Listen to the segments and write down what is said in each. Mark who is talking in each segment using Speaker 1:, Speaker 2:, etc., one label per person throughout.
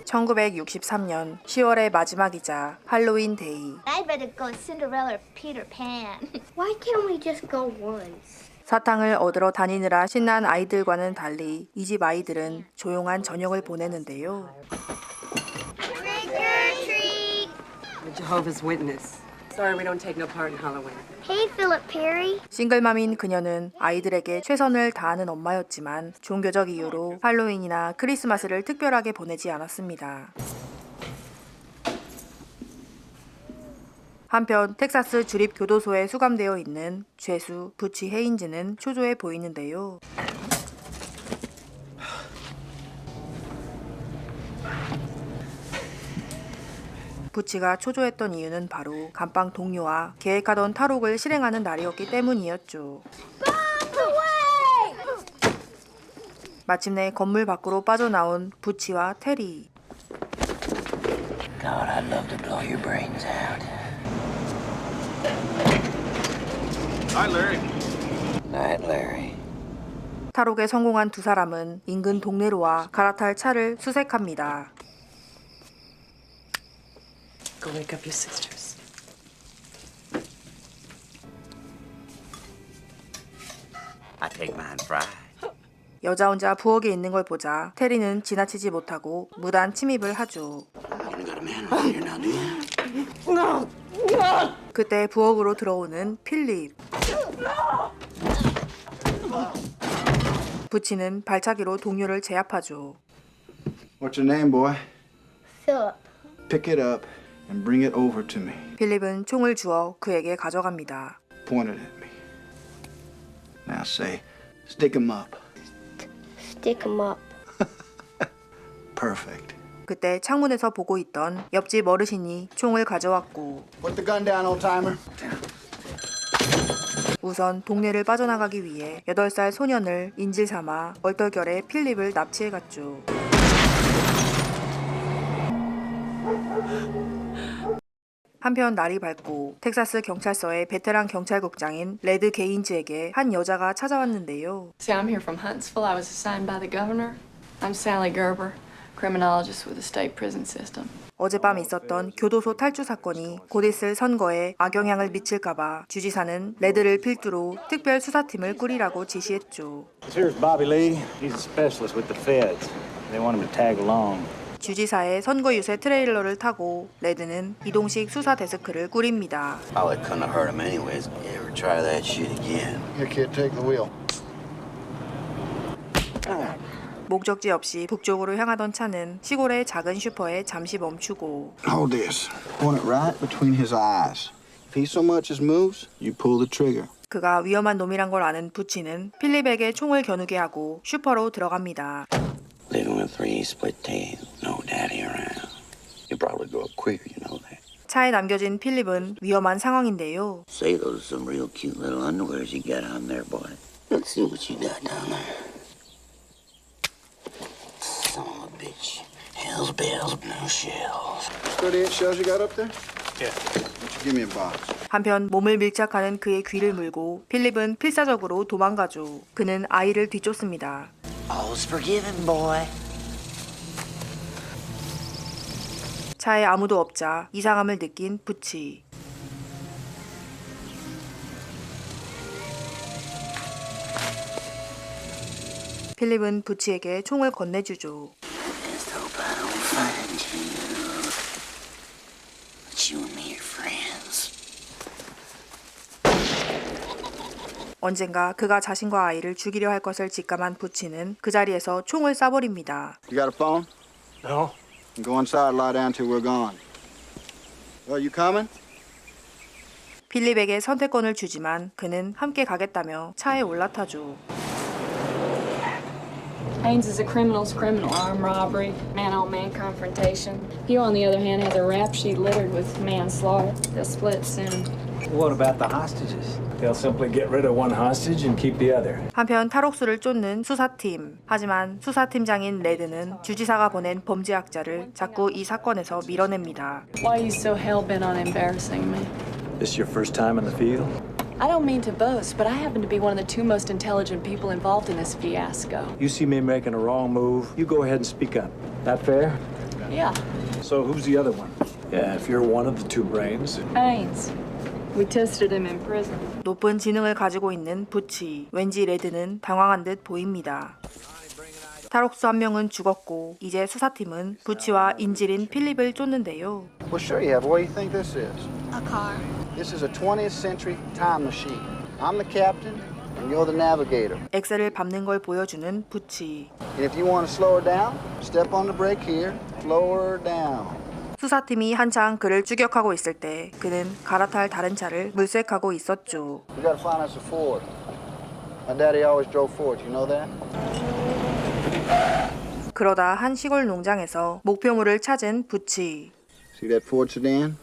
Speaker 1: 1963년 10월의 마지막이자 할로윈 데이.
Speaker 2: I'd rather go Cinderella or Peter Pan. Why can't we just go once?
Speaker 1: 사탕을 얻으러 다니느라 신난 아이들과는 달리 이 집 아이들은 조용한 저녁을 보내는데요.
Speaker 2: Trick or treat!
Speaker 3: Jehovah's Witness. Sorry, we don't take no part in Halloween.
Speaker 2: Hey, Philip Perry.
Speaker 1: 싱글맘인 그녀는 아이들에게 최선을 다하는 엄마였지만 종교적 이유로 할로윈이나 크리스마스를 특별하게 보내지 않았습니다. 한편 텍사스 주립교도소에 수감되어 있는 죄수 부치 헤인즈는 초조해 보이는데요. 부치가 초조했던 이유는 바로 감방 동료와 계획하던 탈옥을 실행하는 날이었기 때문이었죠. 마침내 건물 밖으로 빠져나온 부치와 테리.
Speaker 4: God, I'd love to blow your brains out.
Speaker 5: Hi, Larry.
Speaker 4: Night, Larry.
Speaker 1: 탈옥에 성공한 두 사람은 인근 동네로와 갈아탈 차를 수색합니다.
Speaker 3: Go wake up your sisters.
Speaker 4: I take mine fried.
Speaker 1: 여자 혼자 부엌에 있는 걸 보자 테리는 지나치지 못하고 무단 침입을 하죠.
Speaker 4: You got a man over here now, do you?
Speaker 1: 그때 부엌으로 들어오는 필립. 부치는 발차기로 동료를 제압하죠.
Speaker 5: What's your name, boy?
Speaker 2: Philip.
Speaker 5: Pick it up and bring it over to me.
Speaker 1: 필립은 총을 주어 그에게 가져갑니다.
Speaker 5: Point it at me. Now say, stick 'em up.
Speaker 2: Stick 'em up.
Speaker 5: Perfect.
Speaker 1: 그때 창문에서 보고 있던 옆집 어르신이 총을 가져왔고
Speaker 5: Put the gun down, old timer.
Speaker 1: 우선 동네를 빠져나가기 위해 8살 소년을 인질 삼아 얼떨결에 필립을 납치해갔죠. 한편 날이 밝고 텍사스 경찰서의 베테랑 경찰국장인 레드 게인즈에게 한 여자가 찾아왔는데요.
Speaker 6: See, I'm here from Huntsville. I was assigned by the governor. I'm Sally Gerber, criminologist with the state prison system.
Speaker 1: 어젯밤 있었던 교도소 탈주 사건이 곧 있을 선거에 악영향을 미칠까봐 주지사는 레드를 필두로 특별 수사팀을 꾸리라고 지시했죠.
Speaker 7: Here's Bobby Lee. He's a specialist with the feds. They want him to tag along.
Speaker 1: 주지사의 선거 유세 트레일러를 타고 레드는 이동식 수사 데스크를 꾸립니다.
Speaker 4: Oh, it couldn't have hurt him anyways. You ever try that shit again?
Speaker 5: Here, kid, take the wheel.
Speaker 1: 목적지 없이 북쪽으로 향하던 차는 시골의 작은 슈퍼에 잠시 멈추고
Speaker 5: Hold this. Point it right between his eyes. If he so much as moves, you pull the trigger.
Speaker 1: 그가 위험한 놈이란 걸 아는 부치는 필립에게 총을 겨누게 하고 슈퍼로 들어갑니다.
Speaker 4: Living with 3 split tails, no daddy around. You probably grow up quicker, you know that.
Speaker 1: 차에 남겨진 필립은 위험한 상황인데요.
Speaker 4: Say those are some real cute little underwears you got on there, boy. Let's see what you got down there. Son of a bitch. Hell's bells, no shells.
Speaker 5: 38 shells you got up there?
Speaker 7: Yeah.
Speaker 5: Why don't you give me a box?
Speaker 1: 한편 몸을 밀착하는 그의 귀를 물고 필립은 필사적으로 도망가죠. 그는 아이를 뒤쫓습니다.
Speaker 4: All's forgiven, boy.
Speaker 1: 차에 아무도 없자 이상함을 느낀 부치. 필립은 부치에게 총을 건네주죠.
Speaker 4: Just hope I don't find you. But you and me are friends.
Speaker 1: 언젠가 그가 자신과 아이를 죽이려 할 것을 직감한 부치는 그 자리에서 총을 쏴버립니다.
Speaker 5: You got a phone?
Speaker 7: No.
Speaker 5: Go inside, lie down till we're gone. Well, you coming?
Speaker 1: 필립에게 선택권을 주지만 그는 함께 가겠다며 차에 올라타죠.
Speaker 6: Haynes is a criminal's criminal. Armed robbery, man-on-man confrontation. You, on the other hand, has a rap sheet littered with manslaughter. They'll split soon.
Speaker 7: What about the hostages? They'll simply get rid of one hostage and keep the other.
Speaker 1: 한편 탈옥수를 쫓는 수사팀. 하지만 수사팀장인 레드는 주지사가 보낸 범죄학자를 자꾸 이 사건에서 밀어냅니다.
Speaker 6: Why are you so hell-bent on embarrassing me?
Speaker 7: This your first time in the field?
Speaker 6: I don't mean to boast, but I happen to be one of the 2 most intelligent people involved in this fiasco.
Speaker 7: You see me making a wrong move, you go ahead and speak up. That fair?
Speaker 6: Yeah.
Speaker 7: So who's the other one? Yeah, if you're one of the two brains.
Speaker 6: Haynes. We tested him in prison.
Speaker 1: 높은 지능을 가지고 있는 부치. 왠지 레드는 당황한 듯 보입니다. 탈옥수 한 명은 죽었고 이제 수사팀은 부치와 인질인 필립을 쫓는데요.
Speaker 5: Well, sure you have. What do you think this is?
Speaker 2: A car.
Speaker 5: This is a 20th century time machine. I'm the captain, and you're the navigator.
Speaker 1: 엑셀을 밟는 걸 보여주는 부치.
Speaker 5: And if you want to slow her down, step on the brake here. Slow her down.
Speaker 1: 수사팀이 한창 그를 추격하고 있을 때 그는 갈아탈 다른 차를 물색하고 있었죠.
Speaker 5: We gotta find us a Ford. My daddy always drove Fords. You know that?
Speaker 1: 그러다 한 시골 농장에서 목표물을 찾은 부치.
Speaker 5: See that Ford sedan?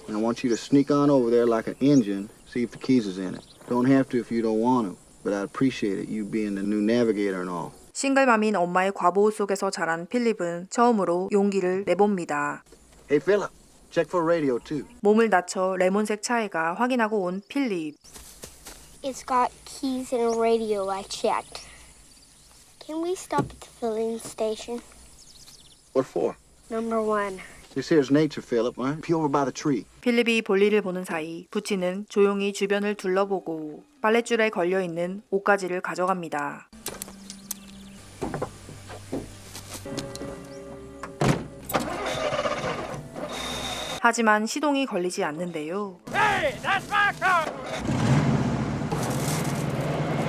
Speaker 5: And I want you to sneak on over there like an engine, see if the keys is in it. Don't have to if you don't want to, but I'd appreciate it, you being the new navigator and all.
Speaker 1: 싱글맘인 엄마의 과보호 속에서 자란 필립은 처음으로 용기를 내봅니다.
Speaker 5: Hey, Philip, check for radio too.
Speaker 1: 몸을 낮춰 레몬색 차에가 확인하고 온 필립.
Speaker 2: It's got keys and a radio, I checked. Can we stop at the filling station?
Speaker 5: What for?
Speaker 2: Number 1.
Speaker 5: This here's nature, Philip, right? Be over by the tree.
Speaker 1: 필립이 볼일을 보는 사이 부치는 조용히 주변을 둘러보고 빨랫줄에 걸려있는 옷가지를 가져갑니다. 하지만 시동이 걸리지 않는데요.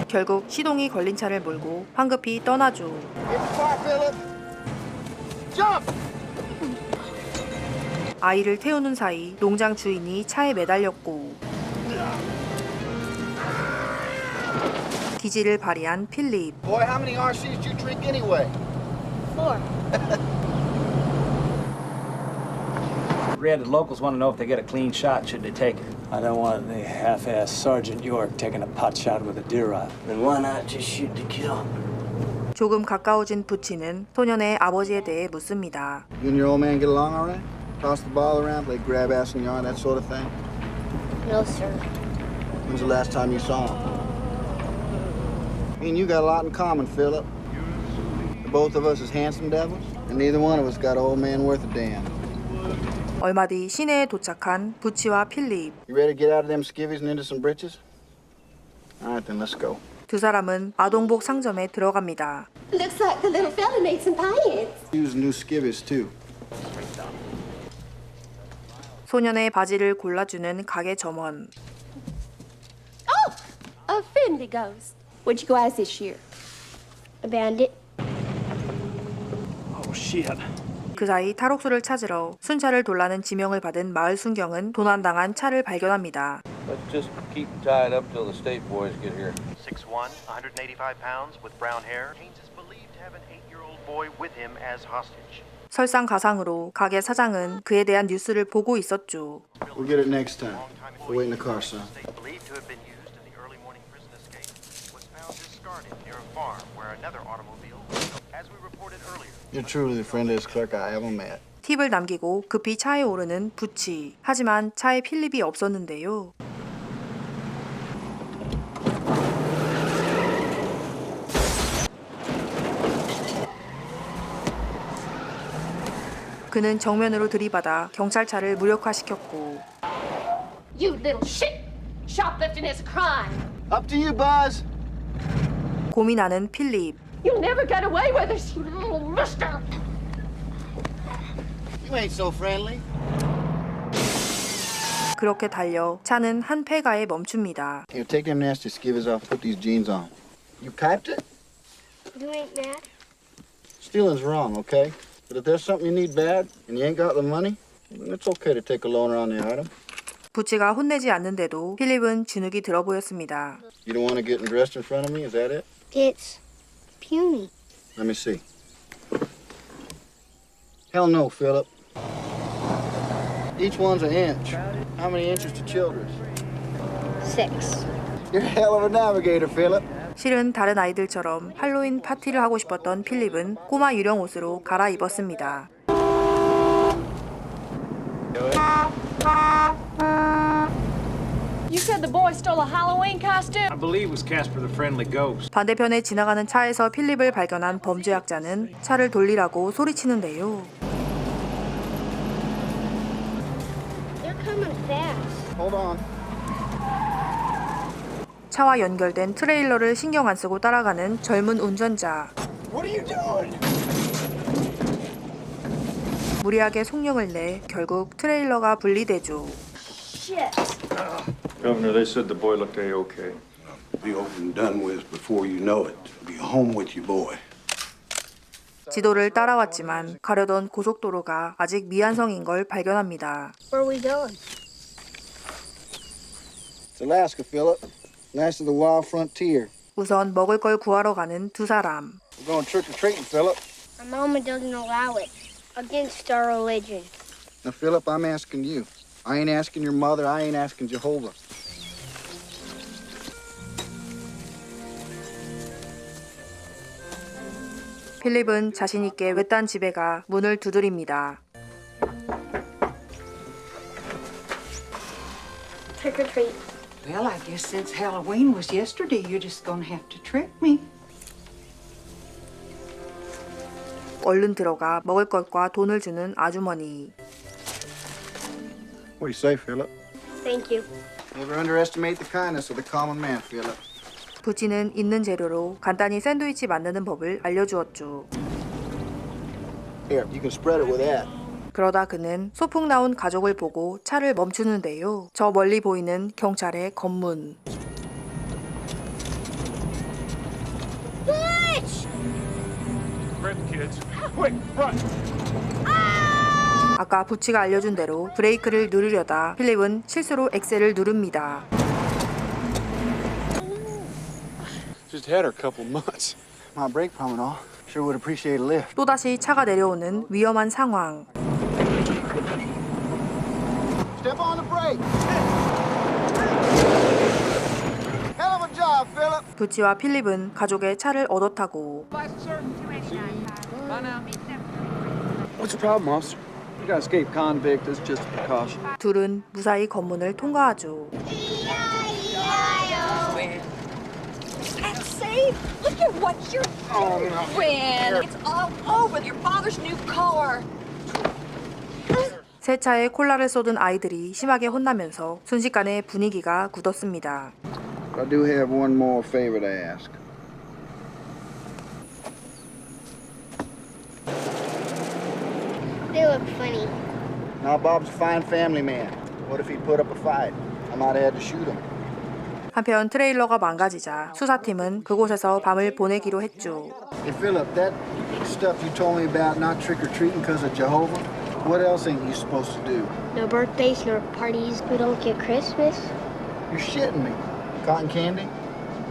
Speaker 1: 결국 시동이 걸린 차를 몰고 황급히 떠나죠.
Speaker 5: Get the car, Philip. Jump!
Speaker 1: 아이를 태우는 사이 농장 주인이 차에 매달렸고 기지를 발휘한 필립.
Speaker 5: Boy, how many RCs do you drink anyway?
Speaker 2: 4.
Speaker 8: Red, the locals want to know if they get a clean shot, should they take it?
Speaker 7: I don't want any half-ass Sergeant York taking a pot shot with a deer rifle.
Speaker 4: Then why not just shoot to kill?
Speaker 1: 조금 가까워진 부치는 소년의 아버지에 대해 묻습니다.
Speaker 5: You and your old man get along all right? Toss the ball around, play grab ass in the yard, that sort of thing?
Speaker 2: No, sir.
Speaker 5: When's the last time you saw him? Me and you got a lot in common, Philip. Both of us is handsome devils, and neither one of us got an old man worth a damn.
Speaker 1: 얼마 뒤 시내에 도착한 부치와 필립.
Speaker 5: You ready to get out of them skivvies and into some britches? All right, then let's go.
Speaker 1: 두 사람은 아동복 상점에 들어갑니다.
Speaker 2: Looks like the little fella needs some pants.
Speaker 5: Use new skivvies too.
Speaker 1: 소년의 바지를 골라주는 가게 점원.
Speaker 9: Oh, a Fendi ghost. What'd you go as this year?
Speaker 2: A bandit.
Speaker 7: Oh, shit.
Speaker 1: 그 사이 탈옥수를 찾으러 순찰을 돌라는 지명을 받은 마을 순경은 도난당한 차를 발견합니다.
Speaker 10: Let's just keep him tied up till the state boys get here.
Speaker 11: 6'1", 185 pounds, with brown hair. Haynes is believed to have an 8-year-old boy with him as hostage.
Speaker 1: 설상가상으로 가게 사장은 그에 대한 뉴스를 보고 있었죠.
Speaker 5: We'll get it next time. We'll wait in the car, son.
Speaker 11: Believed to have been used in the early morning prison escape, was found discarded near a farm where another automobile, as we reported earlier.
Speaker 5: You're truly the friendliest clerk I ever met.
Speaker 1: 팁을 남기고 급히 차에 오르는 부치. 하지만 차에 필립이 없었는데요. 그는 정면으로 들이받아 경찰차를 무력화시켰고
Speaker 9: You little shit! Shoplifting is a crime.
Speaker 5: Up to you, Buzz.
Speaker 1: 고민하는 필립.
Speaker 9: You'll never get away with this, you little mister!
Speaker 5: You ain't so friendly.
Speaker 1: 그렇게 달려 차는 한 폐가에 멈춥니다.
Speaker 5: Here, take them nasty skivvies off. Put these jeans on. You copped it?
Speaker 2: You ain't mad?
Speaker 5: Stealing's wrong, okay? But if there's something you need bad and you ain't got the money, then it's okay to take a loaner on the item.
Speaker 1: 부치가 혼내지 않는데도 필립은 주눅이 들어 보였습니다.
Speaker 5: You don't want to get dressed in front of me? Is that it?
Speaker 2: It's puny.
Speaker 5: Let me see. Hell no, Philip. Each one's an inch. How many inches to Childress?
Speaker 2: 6.
Speaker 5: You're a hell of a navigator, Philip.
Speaker 1: 실은 다른 아이들처럼 할로윈 파티를 하고 싶었던 필립은 꼬마 유령 옷으로 갈아입었습니다.
Speaker 6: You said the boy stole a Halloween costume?
Speaker 7: I believe it was Casper the Friendly Ghost.
Speaker 1: 반대편에 지나가는 차에서 필립을 발견한 범죄학자는 차를 돌리라고 소리치는데요.
Speaker 2: They're coming fast.
Speaker 5: Hold on.
Speaker 1: 차와 연결된 트레일러를 신경 안 쓰고 따라가는 젊은 운전자.
Speaker 5: What are you doing?
Speaker 1: 무리하게 속력을 내 결국 트레일러가 분리되죠.
Speaker 12: Governor, they said the boy looked A-okay.
Speaker 13: Be over and done with before you know it. Be home with your boy.
Speaker 1: 지도를 따라왔지만 가려던 고속도로가 아직 미완성인 걸 발견합니다.
Speaker 2: Where are we going?
Speaker 5: It's Alaska, Philip. Last of the wild frontier.
Speaker 1: 우선 먹을 걸 구하러 가는 두 사람.
Speaker 5: We're going trick-or-treating, Philip.
Speaker 2: Our mama doesn't allow it. Against our religion.
Speaker 5: Now, Philip, I'm asking you. I ain't asking your mother. I ain't asking Jehovah.
Speaker 1: 필립은 자신 있게 외딴 집에 가 문을 두드립니다.
Speaker 2: Trick or treat.
Speaker 3: Well, I guess since Halloween was yesterday, you're just gonna have to trick me.
Speaker 1: 얼른 들어가 먹을 것과 돈을 주는 아주머니.
Speaker 5: What do you say, Philip?
Speaker 2: Thank you.
Speaker 5: Never underestimate the kindness of the common man, Philip.
Speaker 1: 부치는 있는 재료로 간단히 샌드위치 만드는 법을 알려주었죠.
Speaker 5: Here, you can spread it with that.
Speaker 1: 그러다 그는 소풍 나온 가족을 보고 차를 멈추는데요. 저 멀리 보이는 경찰의 검문.
Speaker 2: Butch!
Speaker 12: Grab the kids. Quick, run!
Speaker 1: 아까 부치가 알려준 대로 브레이크를 누르려다 필립은 실수로 엑셀을 누릅니다.
Speaker 12: Just had her a couple months.
Speaker 5: My brake promenade. Sure would appreciate a lift.
Speaker 1: 또다시 차가 내려오는 위험한 상황.
Speaker 5: Step on the brake. Hell of a job, Philip.
Speaker 1: 부치와 필립은 가족의 차를 얻어 타고
Speaker 14: What's the problem, officer? You got escaped convict. It's just a precaution.
Speaker 1: 둘은 무사히 검문을 통과하죠.
Speaker 9: That's safe. Look at what you're doing. It's all over your father's new car.
Speaker 1: 새 차에 콜라를 쏟은 아이들이 심하게 혼나면서 순식간에 분위기가 굳었습니다.
Speaker 5: I do have one more favor to ask.
Speaker 2: They look funny.
Speaker 5: Now, Bob's a fine family man. What if he put up a fight? I might have had to shoot him.
Speaker 1: 한편 트레일러가 망가지자 수사팀은 그곳에서 밤을 보내기로 했죠.
Speaker 5: Hey, Philip, that stuff you told me about not trick-or-treating because of Jehovah, what else ain't you supposed to do?
Speaker 2: No birthdays nor parties. We don't get Christmas.
Speaker 5: You're shitting me. Cotton candy?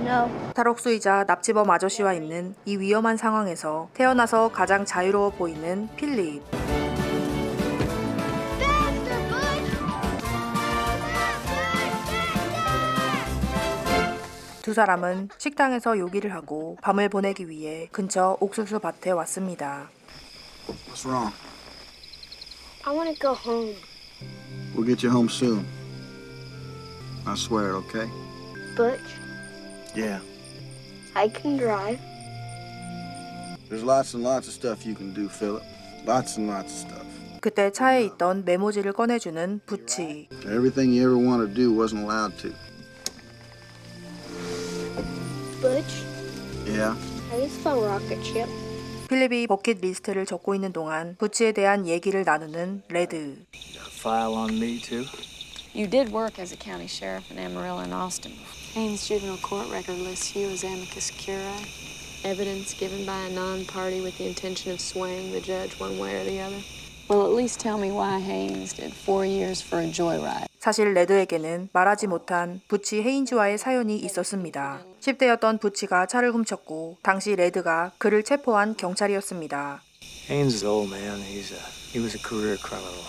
Speaker 2: No.
Speaker 1: 탈옥수이자 납치범 아저씨와 있는 이 위험한 상황에서 태어나서 가장 자유로워 보이는 필립. 두 사람은 식당에서 요기를 하고 밤을 보내기 위해 근처 옥수수 밭에 왔습니다.
Speaker 5: What's wrong?
Speaker 2: I want to go home.
Speaker 5: We'll get you home soon. I swear, okay?
Speaker 2: Butch,
Speaker 5: Yeah.
Speaker 2: I can drive.
Speaker 5: There's lots and lots of stuff you can do, Philip. Lots and lots of stuff.
Speaker 1: 그때 차에 있던 메모지를 꺼내주는 부치.
Speaker 5: Everything you ever want to do wasn't allowed to.
Speaker 2: Butch,
Speaker 5: Yeah?
Speaker 2: how do you spell rocket ship?
Speaker 1: 필립이 버킷리스트를 적고 있는 동안 부치에 대한 얘기를 나누는 레드.
Speaker 8: File on me too.
Speaker 6: You did work as a county sheriff in Amarillo and Austin. Ames juvenile court record lists you as amicus curiae. Evidence given by a non-party with the intention of swaying the judge one way or the other. Well, at least tell me why Haynes did 4 years for a joyride.
Speaker 1: 사실 레드에게는 말하지 못한 부치 헤인즈와의 사연이 있었습니다. 10대였던 부치가 차를 훔쳤고 당시 레드가 그를 체포한 경찰이었습니다.
Speaker 8: Haynes is old, man. He was a career criminal.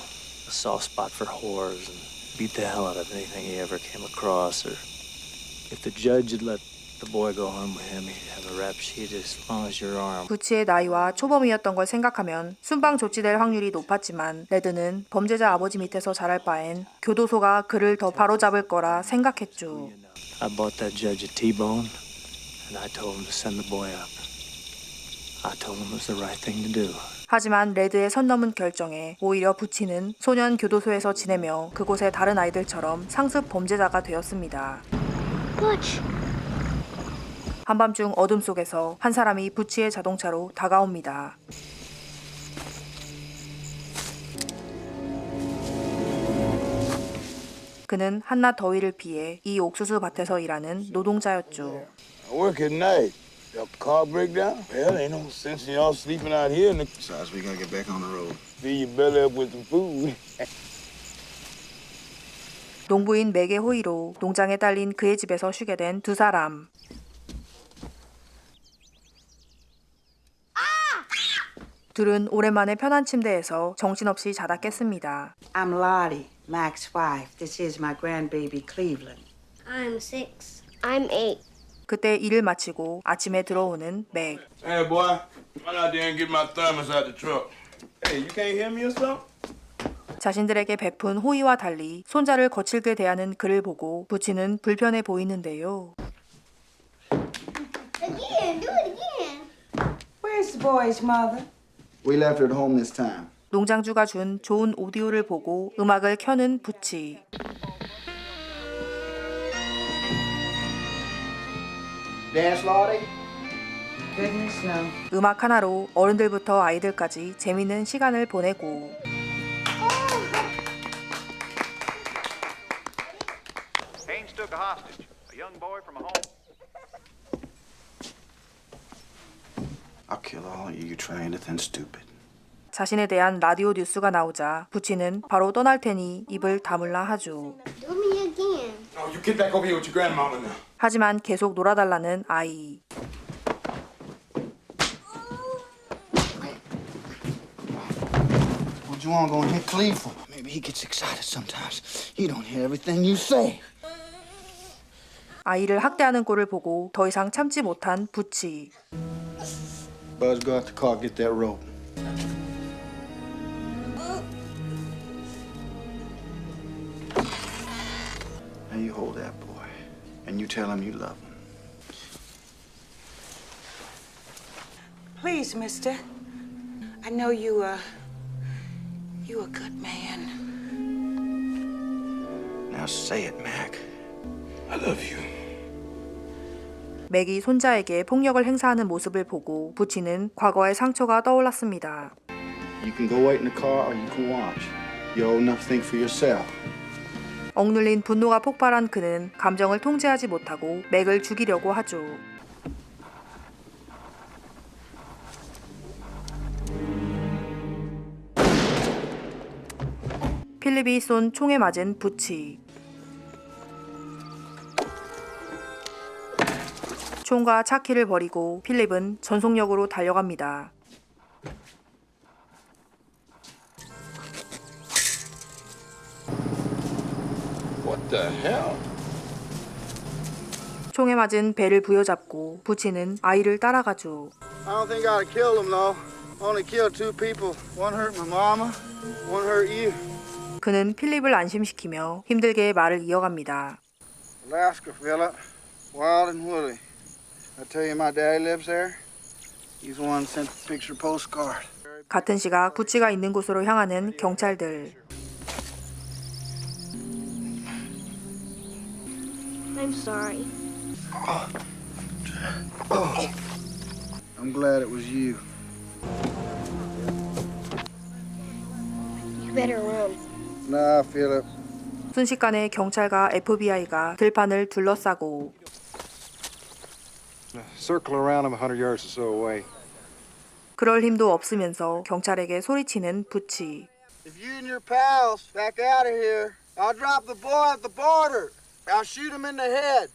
Speaker 8: A soft spot for whores and beat the hell out of anything he ever came across. Or if the judge had let the boy go home with him. He'd have a rap sheet as long as your arm.
Speaker 1: 부치의 나이와 초범이었던 걸 생각하면 순방 조치될 확률이 높았지만 레드는 범죄자 아버지 밑에서 자랄 바엔 교도소가 그를 더 바로잡을 거라 생각했죠.
Speaker 8: I bought that judge a T-bone, and I told him to send the boy up. I told him it was the right thing to do.
Speaker 1: 하지만 레드의 선 넘은 결정에 오히려 부치는 소년 교도소에서 지내며 그곳의 다른 아이들처럼 상습 범죄자가 되었습니다. 한밤중 어둠 속에서 한 사람이 부치의 자동차로 다가옵니다. 그는 한낮 더위를 피해 이 옥수수 밭에서 일하는 노동자였죠.
Speaker 15: I work at night. Your car break down? Well, ain't no sense in y'all sleeping out here.
Speaker 5: Besides, we gotta get back on the road.
Speaker 15: Fill your belly up with some food.
Speaker 1: 농부인 맥의 호의로 농장에 딸린 그의 집에서 쉬게 된 두 사람. 둘은 오랜만에 편한 침대에서 정신없이 자다 깼습니다.
Speaker 3: I'm Lottie, Mac's wife. This is my grandbaby Cleveland.
Speaker 2: I'm 6. I'm 8.
Speaker 1: 그때 일을 마치고 아침에 들어오는 맥.
Speaker 15: Hey, boy. Run out there and get my thermos out the truck. Hey, you can't hear me or something?
Speaker 1: 자신들에게 베푼 호의와 달리 손자를 거칠게 대하는 그를 보고 부치는 불편해 보이는데요.
Speaker 2: Again, do it again.
Speaker 3: Where's the boy's mother?
Speaker 5: We left her at home this time.
Speaker 1: 농장주가 준 좋은 오디오를 보고 음악을 켜는 부치.
Speaker 5: Dance, Lottie?
Speaker 3: Goodness no.
Speaker 1: 음악 하나로 어른들부터 아이들까지 재밌는 시간을 보내고
Speaker 11: Haynes took a hostage, a young boy from a home.
Speaker 13: I'll kill all of you. You try anything stupid.
Speaker 1: 자신에 대한 라디오 뉴스가 나오자 부치는 바로 떠날 테니 입을 다물라 하죠.
Speaker 2: Do me again.
Speaker 15: No, you get back over here with your grandmama now.
Speaker 1: 하지만 계속 놀아달라는 아이.
Speaker 5: What you want going to hit Cleve for? Maybe he gets excited sometimes. He don't hear everything you say.
Speaker 1: 아이를 학대하는 꼴을 보고 더 이상 참지 못한 부치.
Speaker 5: Buzz, go out the car, get that rope. Now you hold that boy, and you tell him you love him.
Speaker 3: Please, mister. I know you a good man.
Speaker 13: Now say it, Mac. I love you.
Speaker 1: 맥이 손자에게 폭력을 행사하는 모습을 보고 부치는 과거의 상처가 떠올랐습니다.
Speaker 5: You can go wait in the car, or you can watch. You're old enough to think for yourself.
Speaker 1: 억눌린 분노가 폭발한 그는 감정을 통제하지 못하고 맥을 죽이려고 하죠. 필립이 쏜 총에 맞은 부치. 총과 차키를 버리고 필립은 전속력으로 달려갑니다.
Speaker 15: What the hell?
Speaker 1: 총에 맞은 배를 부여잡고 부치는 아이를 따라가죠.
Speaker 5: I don't think I'd kill him, though. Only killed 2 people. One hurt my mama, one hurt you.
Speaker 1: 그는 필립을 안심시키며 힘들게 말을 이어갑니다.
Speaker 5: Alaska, Philip. Wild and woolly. I tell you, my daddy lives there. He's the one that sent the picture postcard.
Speaker 1: 같은 시각 부치가 있는 곳으로 향하는 경찰들.
Speaker 2: I'm sorry.
Speaker 5: I'm glad it was you.
Speaker 2: You better run.
Speaker 5: Nah, Philip.
Speaker 1: 순식간에 경찰과 FBI가 들판을 둘러싸고
Speaker 12: Circle around him 100 yards or so away.
Speaker 1: 그럴 힘도 없으면서 경찰에게 소리치는 부치.
Speaker 5: If you and your pals back out of here, I'll drop the boy at the border. I'll shoot him in the head.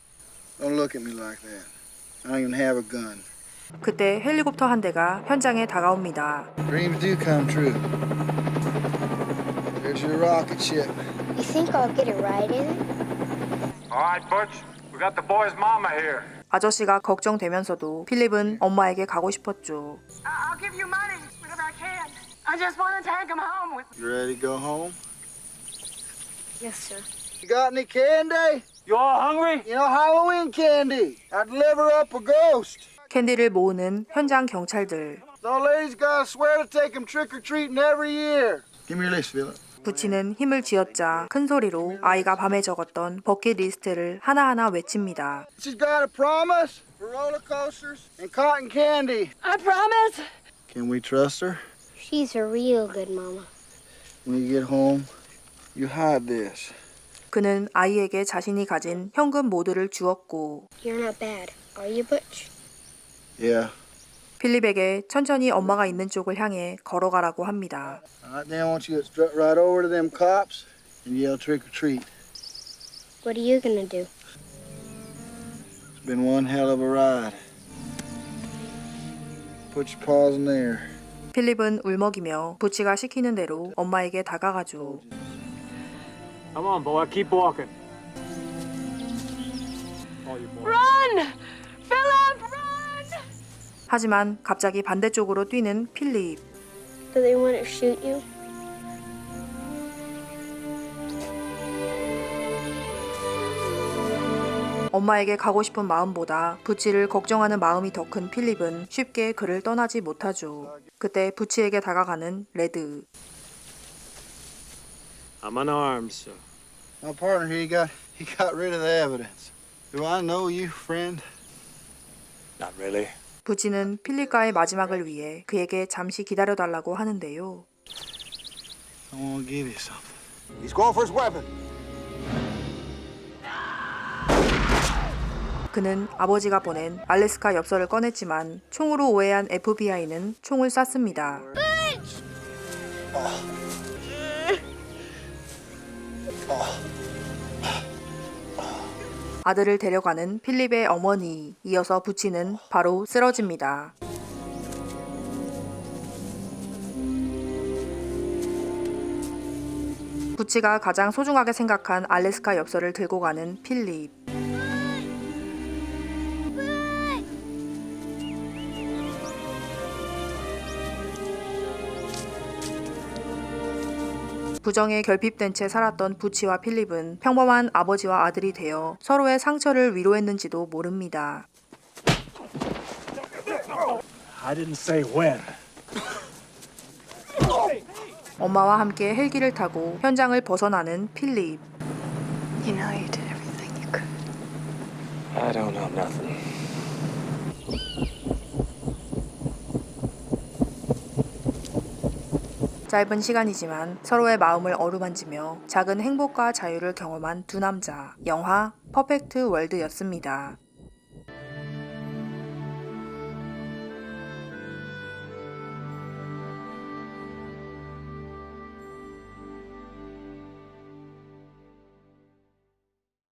Speaker 5: Don't look at me like that. I don't even have a gun.
Speaker 1: 그때 헬리콥터 한 대가 현장에 다가옵니다.
Speaker 5: Dreams do come true. There's your rocket ship.
Speaker 2: You think I'll get a ride in it?
Speaker 12: All right, Butch. We're
Speaker 7: got the boy's mama here.
Speaker 1: 아저씨가 걱정되면서도 필립은 엄마에게 가고 싶었죠.
Speaker 9: I'll give you money whenever I can. I just want to take him home with
Speaker 5: You ready to go home?
Speaker 6: Yes, sir.
Speaker 5: You got any candy?
Speaker 7: You all hungry?
Speaker 5: You know, Halloween candy. I deliver up a ghost.
Speaker 1: 캔디를 모으는 현장 경찰들.
Speaker 5: The ladies gotta swear to take him trick-or-treating every year. Give me your list, Philip.
Speaker 1: 부치는 힘을 쥐어짜 큰 소리로 아이가 밤에 적었던 버킷리스트를 하나하나 외칩니다.
Speaker 5: She's got a promise for roller coasters and cotton candy.
Speaker 9: I promise.
Speaker 5: Can we trust her?
Speaker 2: She's a real good mama.
Speaker 5: When you get home, you hide this.
Speaker 1: 그는 아이에게 자신이 가진 현금 모두를 주었고
Speaker 2: You're not bad, are you, Butch?
Speaker 5: Yeah.
Speaker 1: 필립에게 천천히 엄마가 있는 쪽을 향해 걸어가라고 합니다.
Speaker 5: All right, then I want you to strut right over to them cops and yell trick or treat.
Speaker 2: What are you gonna do?
Speaker 5: It's been one hell of a ride. Put your paws in there.
Speaker 1: 필립은 울먹이며 부치가 시키는 대로 엄마에게 다가가죠.
Speaker 7: Come on, boy. Keep walking.
Speaker 9: Run! Philip, run!
Speaker 1: 하지만 갑자기 반대쪽으로 뛰는 필립.
Speaker 2: Do they want to shoot you?
Speaker 1: 엄마에게 가고 싶은 마음보다 부치를 걱정하는 마음이 더 큰 필립은 쉽게 그를 떠나지 못하죠. 그때 부치에게 다가가는 레드.
Speaker 8: I'm unarmed, sir.
Speaker 5: My partner here, he got rid of the evidence. Do I know you, friend?
Speaker 8: Not really.
Speaker 1: 부치는 필립과의 마지막을 위해 그에게 잠시 기다려달라고 하는데요.
Speaker 5: I want to give you something.
Speaker 12: He's going for his weapon.
Speaker 1: 그는 아버지가 보낸 알래스카 엽서를 꺼냈지만 총으로 오해한 FBI는 총을 쐈습니다. 아들을 데려가는 필립의 어머니, 이어서 부치는 바로 쓰러집니다. 부치가 가장 소중하게 생각한 알래스카 엽서를 들고 가는 필립. 부정에 결핍된 채 살았던 부치와 필립은 평범한 아버지와 아들이 되어 서로의 상처를 위로했는지도 모릅니다.
Speaker 7: I didn't say when.
Speaker 1: 엄마와 함께 헬기를 타고 현장을 벗어나는 필립.
Speaker 6: You know you did everything you could.
Speaker 8: I don't know nothing.
Speaker 1: 짧은 시간이지만 서로의 마음을 어루만지며 작은 행복과 자유를 경험한 두 남자. 영화 퍼펙트 월드였습니다.